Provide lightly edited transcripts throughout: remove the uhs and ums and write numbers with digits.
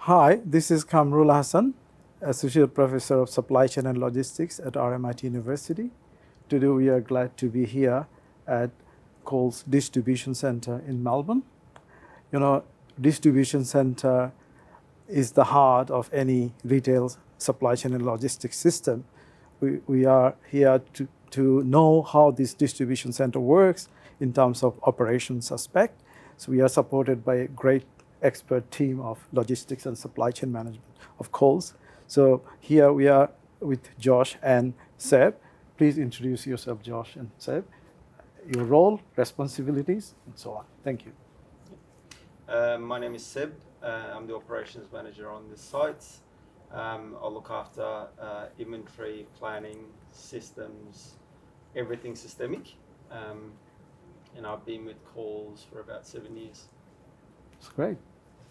Hi, this is Kamrul Hassan, Associate Professor of Supply Chain and Logistics at RMIT University. Today we are glad to be here at Coles Distribution Center in Melbourne. You know, distribution center is the heart of any retail supply chain and logistics system. We are here to know how this distribution center works in terms of operations aspect. So we are supported by a great expert team of logistics and supply chain management of Coles. So here we are with Josh and Seb. Please introduce yourself, Josh and Seb, your role, responsibilities, and so on. Thank you. My name is Seb. I'm the operations manager on this site. I'll look after inventory, planning, systems, everything systemic. And I've been with Coles for about 7 years. That's great.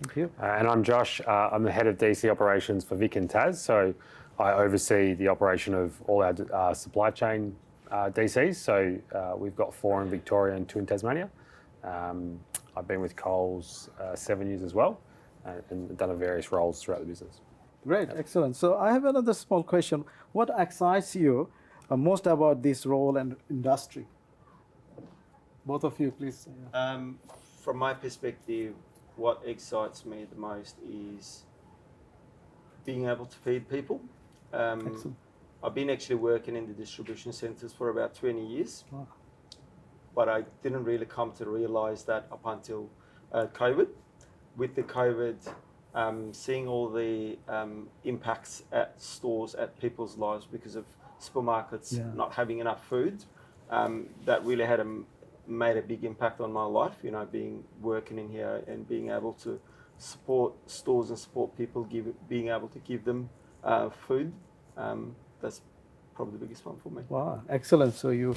Thank you. And I'm Josh. I'm the head of DC operations for Vic and Tas. So I oversee the operation of all our supply chain DCs. So we've got 4 in Victoria and 2 in Tasmania. I've been with Coles 7 years as well and done various roles throughout the business. Great, excellent. So I have another small question. What excites you most about this role and industry? Both of you, please. From my perspective, what excites me the most is being able to feed people. Excellent. I've been actually working in the distribution centres for about 20 years. Wow. But I didn't really come to realise that up until COVID. With the COVID, seeing all the impacts at stores, at people's lives because of supermarkets not having enough food, that really made a big impact on my life. You know, working in here and being able to support stores and support people, being able to give them food. That's probably the biggest one for me. Wow, excellent. So you're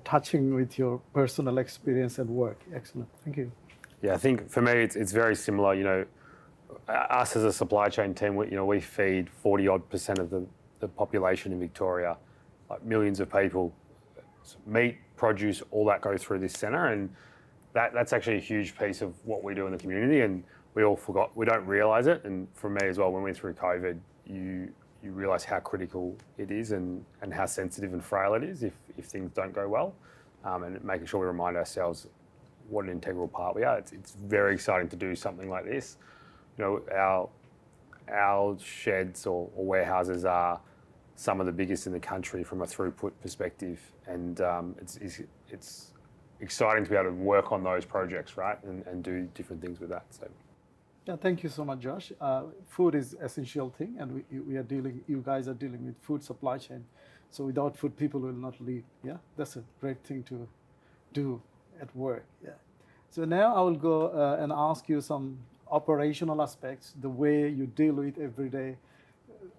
touching with your personal experience and work. Excellent. Thank you. Yeah, I think for me it's very similar. You know, us as a supply chain team, we feed 40% of the population in Victoria, like millions of people. Meat, produce, all that goes through this centre, and that's actually a huge piece of what we do in the community. And we don't realise it. And for me as well, when we went through COVID, you realise how critical it is and how sensitive and frail it is if things don't go well, and making sure we remind ourselves what an integral part we are. It's very exciting to do something like this. You know, our sheds or warehouses are some of the biggest in the country from a throughput perspective, and it's exciting to be able to work on those projects, right, and do different things with that. So. Yeah, thank you so much, Josh. Food is an essential thing, and you guys are dealing with food supply chain. So without food, people will not live. Yeah, that's a great thing to do at work. Yeah. So now I will go and ask you some operational aspects, the way you deal with everyday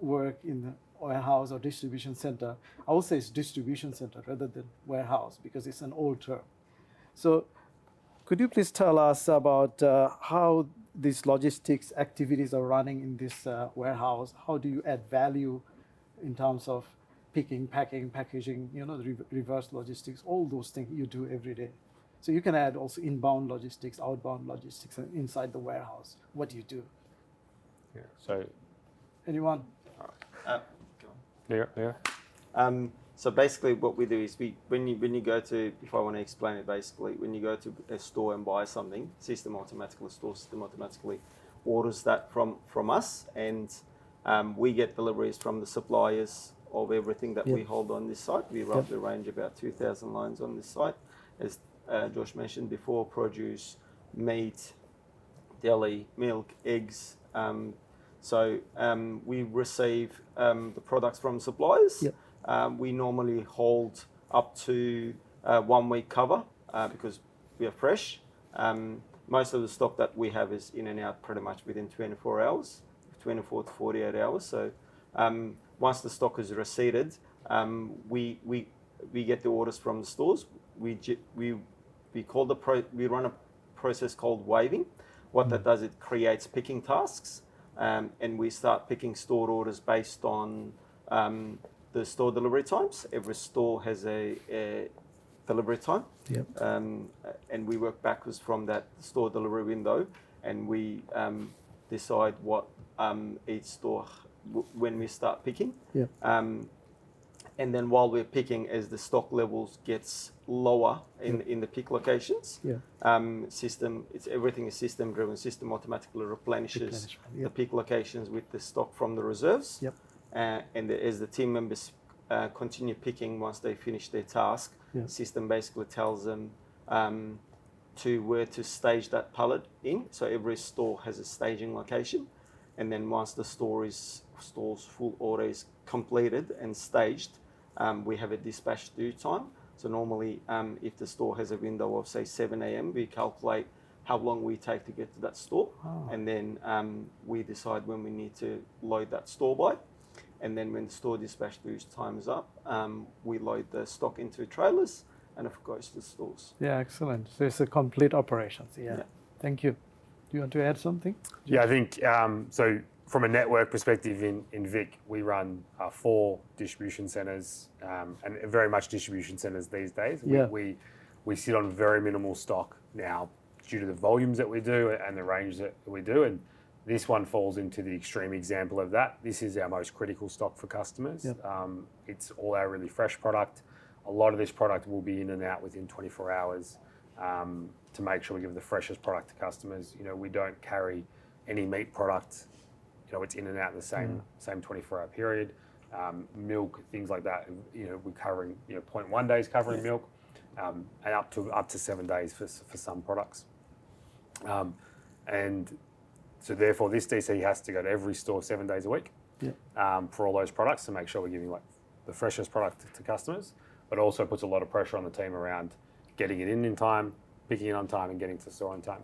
work in the warehouse or distribution center. I would say it's distribution center rather than warehouse because it's an old term. So could you please tell us about how these logistics activities are running in this warehouse? How do you add value in terms of picking, packing, packaging, the reverse logistics, all those things you do every day? So you can add also inbound logistics, outbound logistics, and inside the warehouse. What do you do? Yeah. So. Anyone? Yeah. So basically what we do is when you go to, if I want to explain it basically, when you go to a store and buy something, store system automatically orders that from us, and we get deliveries from the suppliers of everything that we hold on this site. We roughly range about 2,000 lines on this site. As Josh mentioned before, produce, meat, deli, milk, eggs. So we receive the products from suppliers. Yep. We normally hold up to 1 week cover because we are fresh. Most of the stock that we have is in and out pretty much within 24 hours, 24 to 48 hours. So once the stock is receipted, we get the orders from the stores. We run a process called waiving. What that does, it creates picking tasks. And we start picking stored orders based on the store delivery times. Every store has a delivery time. Yep. And we work backwards from that store delivery window, and we decide what each store when we start picking. Yeah. And then while we're picking, as the stock levels gets lower in the pick locations, everything is system driven. System automatically replenishes the pick locations with the stock from the reserves. Yep. And as the team members continue picking once they finish their task, the system basically tells them to where to stage that pallet in. So every store has a staging location, and then once the store's full order is completed and staged, we have a dispatch due time. So normally, if the store has a window of say 7 a.m., we calculate how long we take to get to that store, and then we decide when we need to load that store by. And then when the store dispatch due time is up, we load the stock into trailers, and it goes to the stores. Yeah, excellent. So it's a complete operations. Yeah. Thank you. Do you want to add something? Yeah, I think so. From a network perspective, in Vic, we run 4 distribution centres, and very much distribution centres these days. We sit on very minimal stock now due to the volumes that we do and the range that we do. And this one falls into the extreme example of that. This is our most critical stock for customers. It's all our really fresh product. A lot of this product will be in and out within 24 hours to make sure we give the freshest product to customers. You know, we don't carry any meat product. You know, it's in and out in the same 24-hour period. Milk, things like that. You know, we're covering 0.1 days covering milk, and up to 7 days for some products. And so therefore, this DC has to go to every store 7 days a week for all those products to make sure we're giving like the freshest product to customers. But also puts a lot of pressure on the team around getting it in time, picking it on time, and getting to the store on time.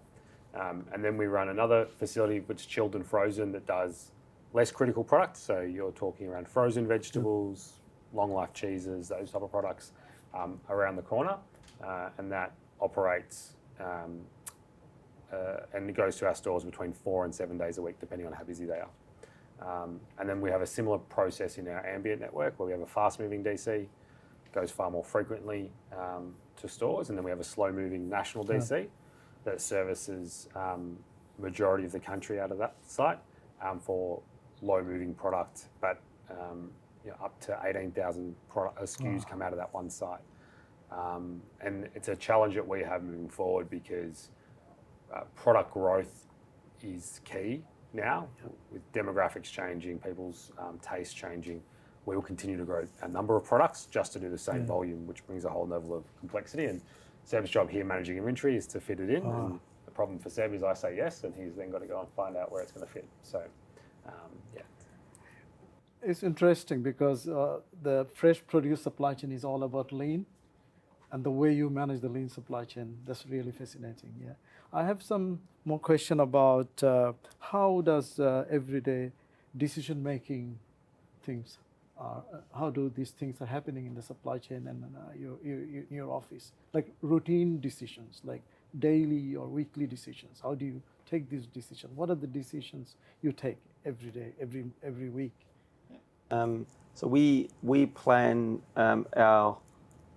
And then we run another facility which is chilled and frozen that does less critical products. So you're talking around frozen vegetables, long life cheeses, those type of products around the corner. And that operates and it goes to our stores between 4 and 7 days a week, depending on how busy they are. And then we have a similar process in our ambient network where we have a fast moving DC, goes far more frequently to stores. And then we have a slow moving national DC that services majority of the country out of that site for low moving product, but up to 18,000 SKUs come out of that one site. And it's a challenge that we have moving forward because product growth is key now. With demographics changing, people's tastes changing, we will continue to grow a number of products just to do the same volume, which brings a whole level of complexity. And Seb's job here managing inventory is to fit it in. And the problem for Seb is I say yes, and he's then got to go and find out where it's going to fit. So, It's interesting because the fresh produce supply chain is all about lean, and the way you manage the lean supply chain, that's really fascinating. Yeah, I have some more question about how does everyday decision making things, how do these things are happening in the supply chain and your office, like routine decisions, like daily or weekly decisions. How do you take these decisions? What are the decisions you take every day, every week? So we plan our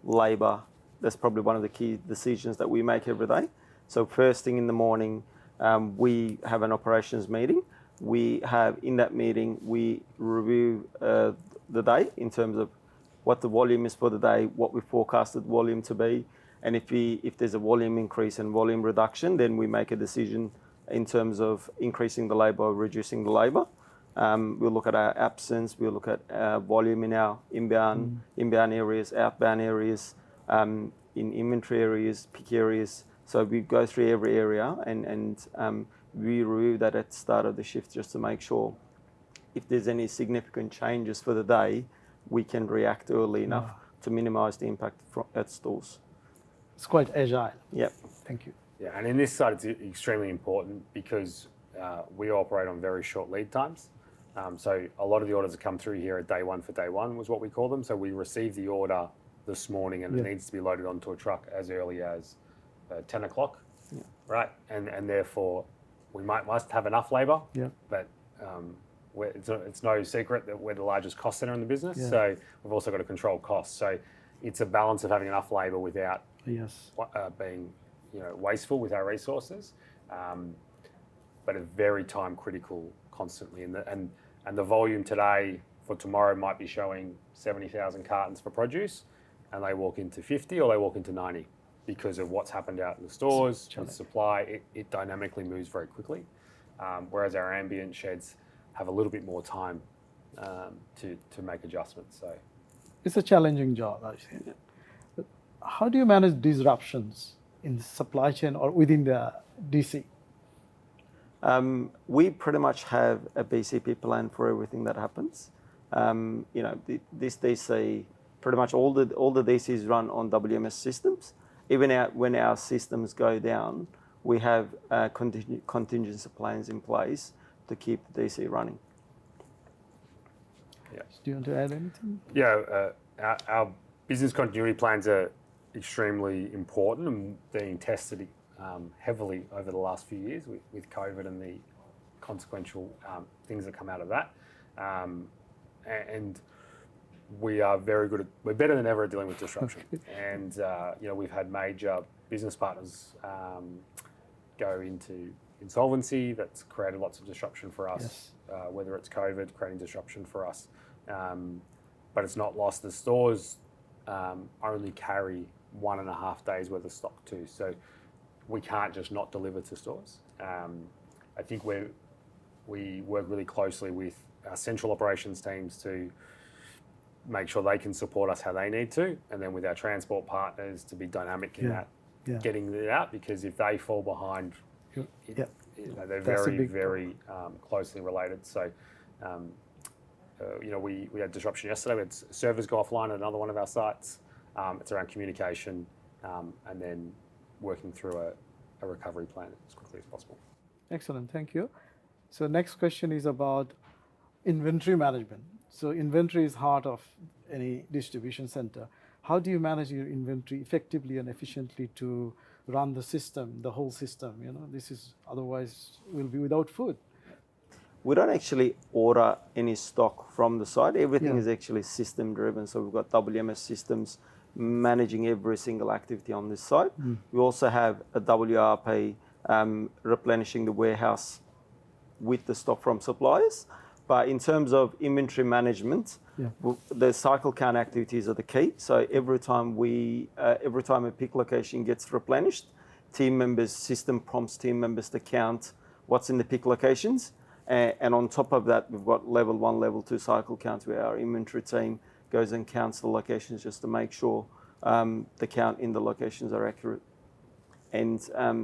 labour. That's probably one of the key decisions that we make every day. So first thing in the morning, we have an operations meeting. In that meeting, we review the day in terms of what the volume is for the day, what we forecasted volume to be, and if there's a volume increase and volume reduction, then we make a decision in terms of increasing the labour or reducing the labour. We'll look at our absence, we'll look at volume in our inbound areas, outbound areas, in inventory areas, pick areas. So we go through every area and we review that at the start of the shift just to make sure if there's any significant changes for the day, we can react early enough to minimise the impact at stores. It's quite agile. Yep. Thank you. Yeah, and in this side, it's extremely important because we operate on very short lead times. So a lot of the orders that come through here at day one for day one was what we call them. So we receive the order this morning and it needs to be loaded onto a truck as early as 10 o'clock, right? And therefore, we must have enough labour, but it's no secret that we're the largest cost centre in the business. So we've also got to control costs. So it's a balance of having enough labour without being wasteful with our resources, but a very time critical constantly, and the volume today for tomorrow might be showing 70,000 cartons for produce, and they walk into 50 or they walk into 90 because of what's happened out in the stores with supply. It dynamically moves very quickly, whereas our ambient sheds have a little bit more time to make adjustments. So It's a challenging job, I think. But how do you manage disruptions in the supply chain or within the DC? We pretty much have a BCP plan for everything that happens. This DC, pretty much all the DCs run on WMS systems. Even when our systems go down, we have contingency plans in place to keep the DC running. yeah. Do you want to add anything? Yeah, our business continuity plans are extremely important and being tested heavily over the last few years with COVID and the consequential things that come out of that. And we are very good we're better than ever at dealing with disruption. And, we've had major business partners go into insolvency. That's created lots of disruption for us, Yes. Whether it's COVID creating disruption for us. But it's not lost. The stores only carry 1.5 days worth of stock too. So we can't just not deliver to stores. I think we work really closely with our central operations teams to make sure they can support us how they need to, and then with our transport partners to be dynamic in that, getting it out, because if they fall behind, they're very closely related. So, we had disruption yesterday. We had servers go offline at another one of our sites. It's around communication and then working through a recovery plan as quickly as possible. Excellent, thank you. So next question is about inventory management. So inventory is heart of any distribution center. How do you manage your inventory effectively and efficiently to run the system, the whole system? This is otherwise we'll be without food. We don't actually order any stock from the site. Everything is actually system driven. So we've got WMS systems managing every single activity on this site. We also have a WRP replenishing the warehouse with the stock from suppliers. But in terms of inventory management, the cycle count activities are the key. So every time a pick location gets replenished, system prompts team members to count what's in the pick locations. And on top of that, we've got level 1, level 2 cycle counts where our inventory team goes and counts the locations just to make sure the count in the locations are accurate. And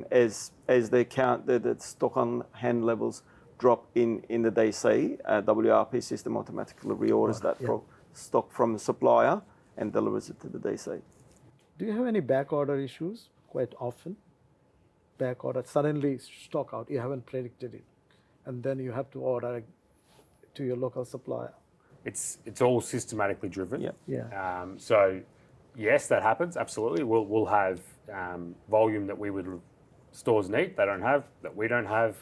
as they count, the stock on hand levels drop in the DC, WRP system automatically reorders stock from the supplier and delivers it to the DC. Do you have any back order issues quite often? Back order, suddenly stock out, you haven't predicted it, and then you have to order to your local supplier. It's all systematically driven. So yes, that happens. Absolutely, we'll have volume that stores need. They don't have, that we don't have.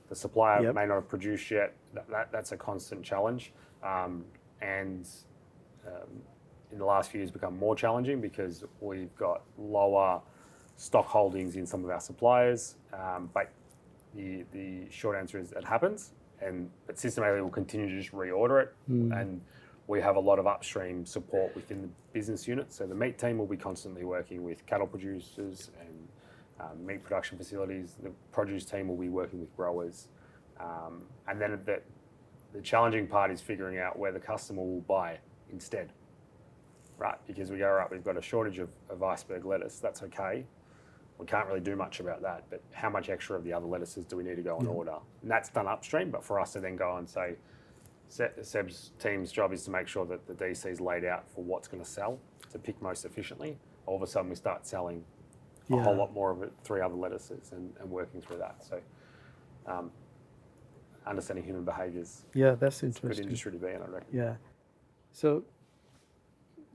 The supplier may not have produced yet. That's a constant challenge, and in the last few years become more challenging because we've got lower stock holdings in some of our suppliers. But the short answer is it happens, but systematically we'll continue to just reorder it. And we have a lot of upstream support within the business unit. So the meat team will be constantly working with cattle producers and meat production facilities. The produce team will be working with growers. And then the challenging part is figuring out where the customer will buy instead, right? Because we go, right, we've got a shortage of iceberg lettuce. That's okay. We can't really do much about that, but how much extra of the other lettuces do we need to go and order? And that's done upstream, but for us to then go and say, Seb's team's job is to make sure that the DC is laid out for what's going to sell, to pick most efficiently. All of a sudden we start selling a whole lot more of it, 3 other lettuces and working through that. So understanding human behaviours. Yeah, that's It's interesting. a good industry to be in, I reckon. Yeah. So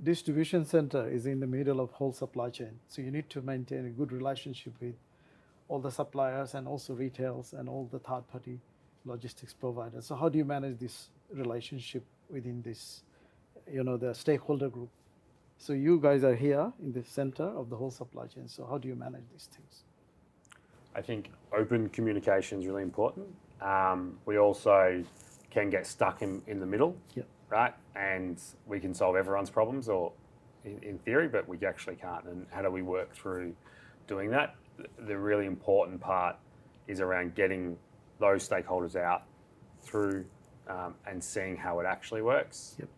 distribution center is in the middle of whole supply chain. So you need to maintain a good relationship with all the suppliers and also retails and all the third-party logistics providers. So how do you manage this relationship within this, the stakeholder group? So you guys are here in the center of the whole supply chain. So how do you manage these things? I think open communication is really important. We also can get stuck in the middle, Yep. right? And we can solve everyone's problems, or in theory, but we actually can't. And how do we work through doing that? The really important part is around getting those stakeholders out through and seeing how it actually works. Yep.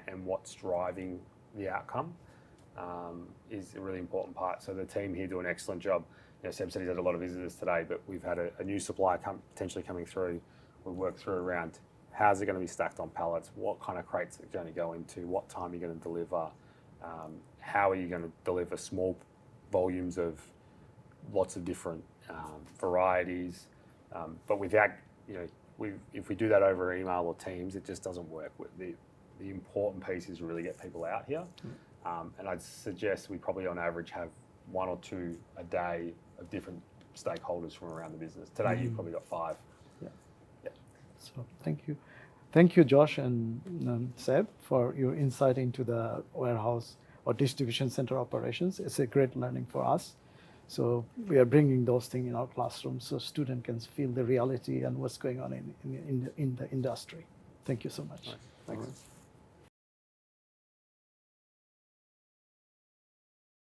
And what's driving the outcome is a really important part. So the team here do an excellent job. You know, Seb said he's had a lot of visitors today, but we've had a new supplier potentially coming through. We've worked through around how's it going to be stacked on pallets, what kind of crates are going to go into, what time are you going to deliver, how are you going to deliver small volumes of lots of different varieties, but without, you know, if we do that over email or Teams, it just doesn't work. The important piece is really get people out here, and I'd suggest we probably on average have 1 or 2 a day of different stakeholders from around the business. Today you've probably got 5. So thank you, Josh and Seb, for your insight into the warehouse or distribution center operations. It's a great learning for us. So we are bringing those things in our classrooms so students can feel the reality and what's going on in the industry. Thank you so much. Nice. Thanks.